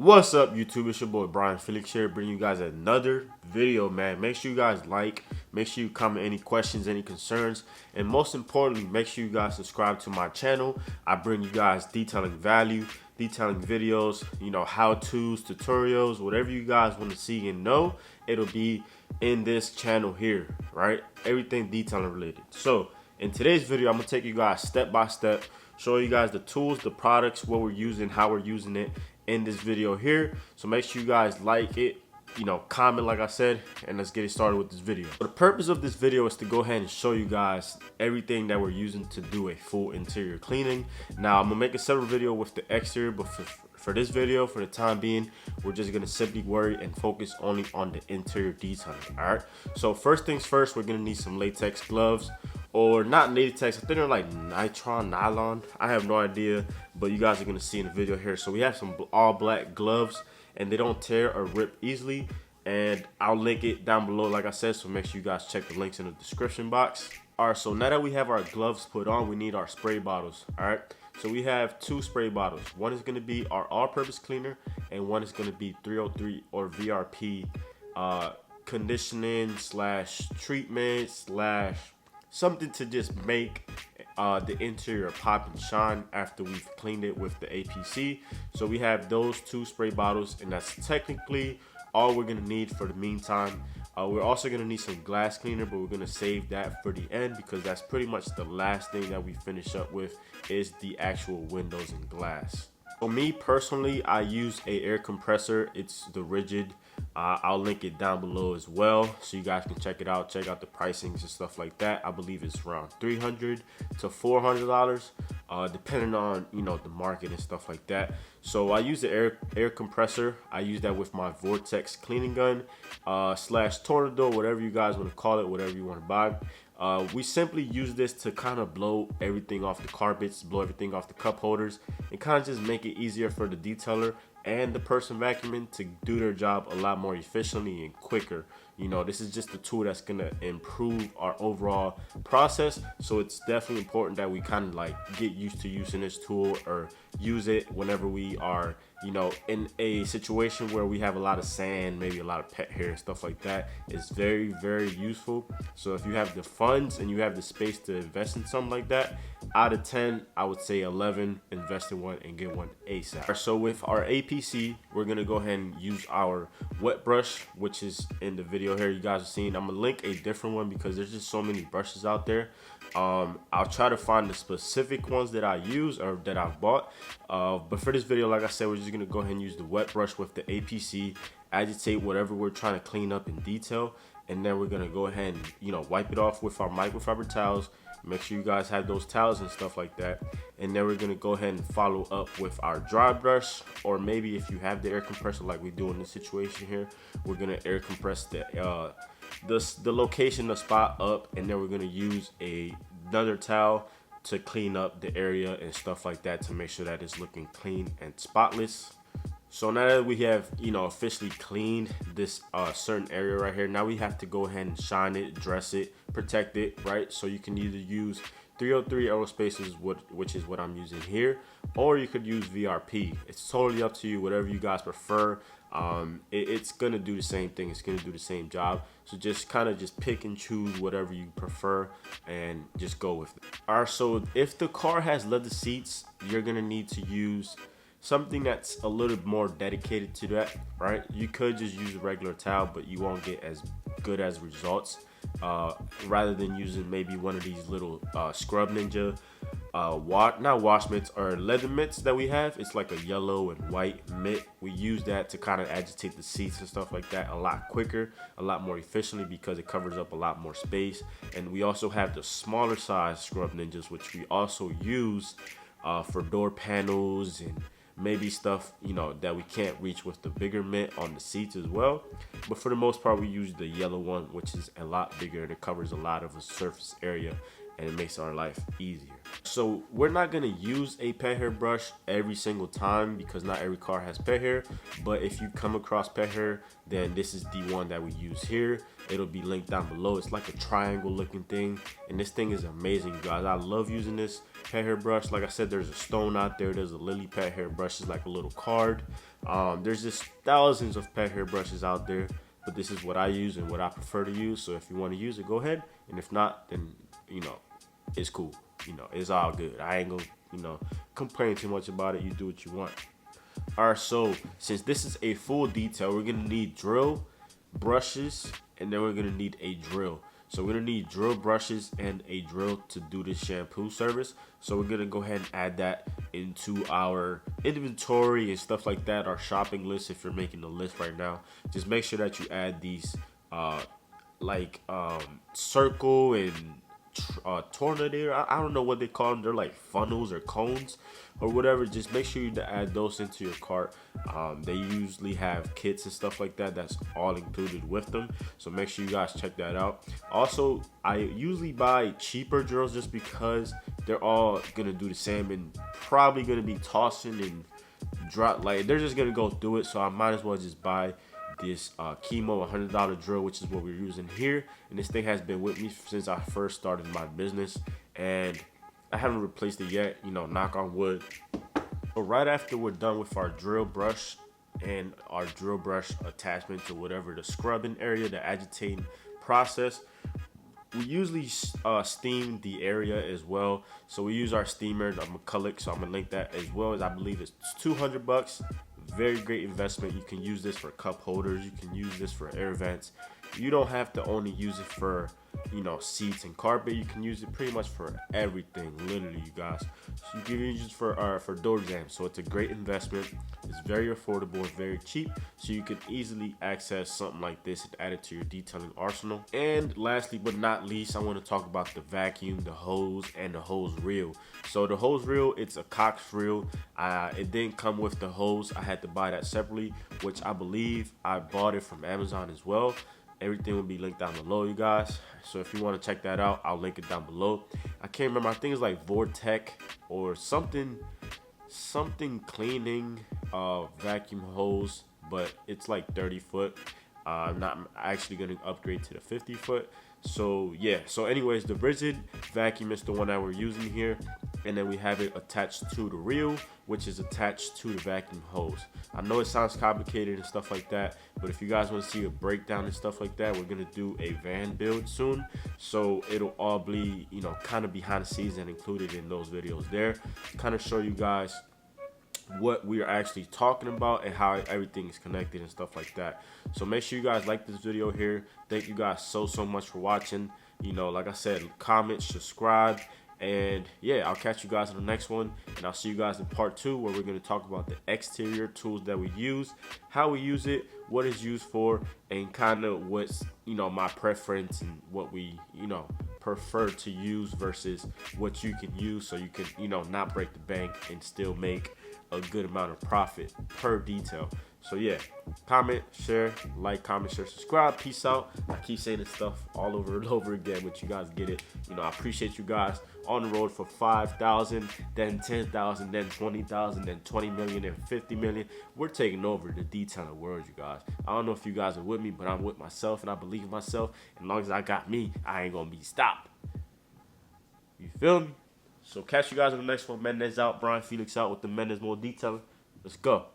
What's up, YouTube? It's your boy Brian Felix here, bringing you guys another video, man. Make sure you guys like, make sure you comment any questions, any concerns, and most importantly, make sure you guys subscribe to my channel. I bring you guys detailing value, detailing videos, how-tos, tutorials, whatever you guys want to see and know, it'll be in this channel here, right? Everything detailing related. So in today's video, I'm gonna take you guys step by step, show you guys the tools, the products, what we're using, how we're using it in this video here. So make sure you guys like it, comment like I said, and let's get it started with this video. The purpose of this video is to go ahead and show you guys everything that we're using to do a full interior cleaning. Now I'm gonna make a separate video with the exterior, but for this video, for the time being, we're just gonna simply worry and focus only on the interior detailing. All right, so first things first, we're gonna need some latex gloves, or not latex, I think they're like nitron, nylon, I have no idea, but you guys are gonna see in the video here. So we have some all black gloves, and they don't tear or rip easily, and I'll link it down below like I said, so make sure you guys check the links in the description box. All right, so now that we have our gloves put on, we need our spray bottles. All right, so we have two spray bottles. One is gonna be our all-purpose cleaner, and one is gonna be 303 or VRP conditioning slash treatment slash something to just make the interior pop and shine after we've cleaned it with the APC. So we have those two spray bottles, and that's technically all we're gonna need for the meantime. We're also gonna need some glass cleaner, but we're gonna save that for the end because that's pretty much the last thing that we finish up with is the actual windows and glass. For me personally, I use a air compressor. It's the Rigid. I'll link it down below as well, so you guys can check it out. Check out the pricings and stuff like that. I believe it's around $300 to $400, depending on the market and stuff like that. So I use the air compressor. I use that with my Vortex cleaning gun slash tornado, whatever you guys want to call it, whatever you want to buy. We simply use this to kind of blow everything off the carpets, blow everything off the cup holders, and kind of just make it easier for the detailer and the person vacuuming to do their job a lot more efficiently and quicker. This is just a tool that's gonna improve our overall process. So it's definitely important that we kind of like get used to using this tool, or use it whenever we are in a situation where we have a lot of sand, maybe a lot of pet hair, stuff like that. It's very, very useful. So if you have the funds and you have the space to invest in something like that, out of 10, I would say 11, invest in one and get one ASAP. So with our APC, we're gonna go ahead and use our wet brush, which is in the video here you guys are seeing. I'm gonna link a different one because there's just so many brushes out there. I'll try to find the specific ones that I use or that I've bought. But for this video, like I said, we're just gonna go ahead and use the wet brush with the APC, agitate whatever we're trying to clean up in detail, and then we're gonna go ahead and wipe it off with our microfiber towels. Make sure you guys have those towels and stuff like that. And then we're gonna go ahead and follow up with our dry brush, or maybe if you have the air compressor like we do in this situation here, we're gonna air compress the location, the spot up, and then we're gonna use another towel to clean up the area and stuff like that to make sure that it's looking clean and spotless. So now that we have officially cleaned this certain area right here, now we have to go ahead and shine it, dress it, protect it, right? So you can either use 303 Aerospaces, which is what I'm using here, or you could use VRP. It's totally up to you, whatever you guys prefer. It's gonna do the same thing, it's gonna do the same job. So just kind of just pick and choose whatever you prefer and just go with it. All right, so if the car has leather seats, you're gonna need to use something that's a little more dedicated to that, right? You could just use a regular towel, but you won't get as good as results rather than using maybe one of these little Scrub Ninja not wash mitts, or leather mitts that we have. It's like a yellow and white mitt. We use that to kind of agitate the seats and stuff like that a lot quicker, a lot more efficiently, because it covers up a lot more space. And we also have the smaller size Scrub Ninjas, which we also use for door panels and maybe stuff that we can't reach with the bigger mitt on the seats as well. But for the most part, we use the yellow one, which is a lot bigger and it covers a lot of the surface area, and it makes our life easier. So we're not gonna use a pet hair brush every single time because not every car has pet hair, but if you come across pet hair, then this is the one that we use here. It'll be linked down below. It's like a triangle looking thing, and this thing is amazing, guys. I love using this. pet hair brush. Like I said, there's a stone out there. There's a Lily pet hair brush. It's like a little card. There's just thousands of pet hair brushes out there, but this is what I use and what I prefer to use. So if you want to use it, go ahead. And if not, then, it's cool. It's all good. I ain't gonna, complain too much about it. You do what you want. All right, so since this is a full detail, we're gonna need drill, brushes, and then we're gonna need a drill. So we're gonna need drill brushes and a drill to do this shampoo service. So we're gonna go ahead and add that into our inventory and stuff like that, our shopping list. If you're making a list right now, just make sure that you add these circle and tornado. I don't know what they call them. They're like funnels or cones or whatever. Just make sure you add those into your cart. They usually have kits and stuff like that. That's all included with them. So make sure you guys check that out. Also, I usually buy cheaper drills just because they're all gonna do the same and probably gonna be tossing and drop. Like, they're just gonna go through it. So I might as well just buy this Chemo $100 drill, which is what we're using here. And this thing has been with me since I first started my business, and I haven't replaced it yet, knock on wood. So right after we're done with our drill brush and our drill brush attachment to whatever the scrubbing area, the agitating process, we usually steam the area as well. So we use our steamer, the McCulloch, so I'm gonna link that as well. As I believe it's $200. Very great investment. You can use this for cup holders. You can use this for air vents. You don't have to only use it for, seats and carpet. You can use it pretty much for everything, literally, you guys. So you can use it for door jams. So it's a great investment. It's very affordable and very cheap. So you can easily access something like this and add it to your detailing arsenal. And lastly but not least, I want to talk about the vacuum, the hose, and the hose reel. So the hose reel, it's a Cox reel. It didn't come with the hose. I had to buy that separately, which I believe I bought it from Amazon as well. Everything will be linked down below, you guys. So if you want to check that out, I'll link it down below. I can't remember. I think it's like Vortec or something cleaning vacuum hose, but it's like 30 foot. I'm not actually going to upgrade to the 50 foot. So yeah, so anyways, the rigid vacuum is the one that we're using here, and then we have it attached to the reel, which is attached to the vacuum hose. I know it sounds complicated and stuff like that, but if you guys want to see a breakdown and stuff like that, we're gonna do a van build soon, so it'll all be, kind of behind the scenes and included in those videos there, kind of show you guys what we are actually talking about and how everything is connected and stuff like that. So make sure you guys like this video here. Thank you guys so much for watching. Like I said, comment, subscribe, and yeah, I'll catch you guys in the next one, and I'll see you guys in part 2, where we're going to talk about the exterior tools that we use, how we use it, what it's used for, and kind of what's my preference and what we prefer to use versus what you can use, so you can not break the bank and still make a good amount of profit per detail. So yeah, comment, share, like, comment, share, subscribe. Peace out. I keep saying this stuff all over and over again, but you guys get it. I appreciate you guys. On the road for 5,000, then 10,000, then 20,000, then 20 million, and 50 million. We're taking over the detailing world, you guys. I don't know if you guys are with me, but I'm with myself, and I believe in myself. And as long as I got me, I ain't gonna be stopped. You feel me? So catch you guys in the next one. Mendez out, Brian Felix out with the Mendez More Detailing. Let's go.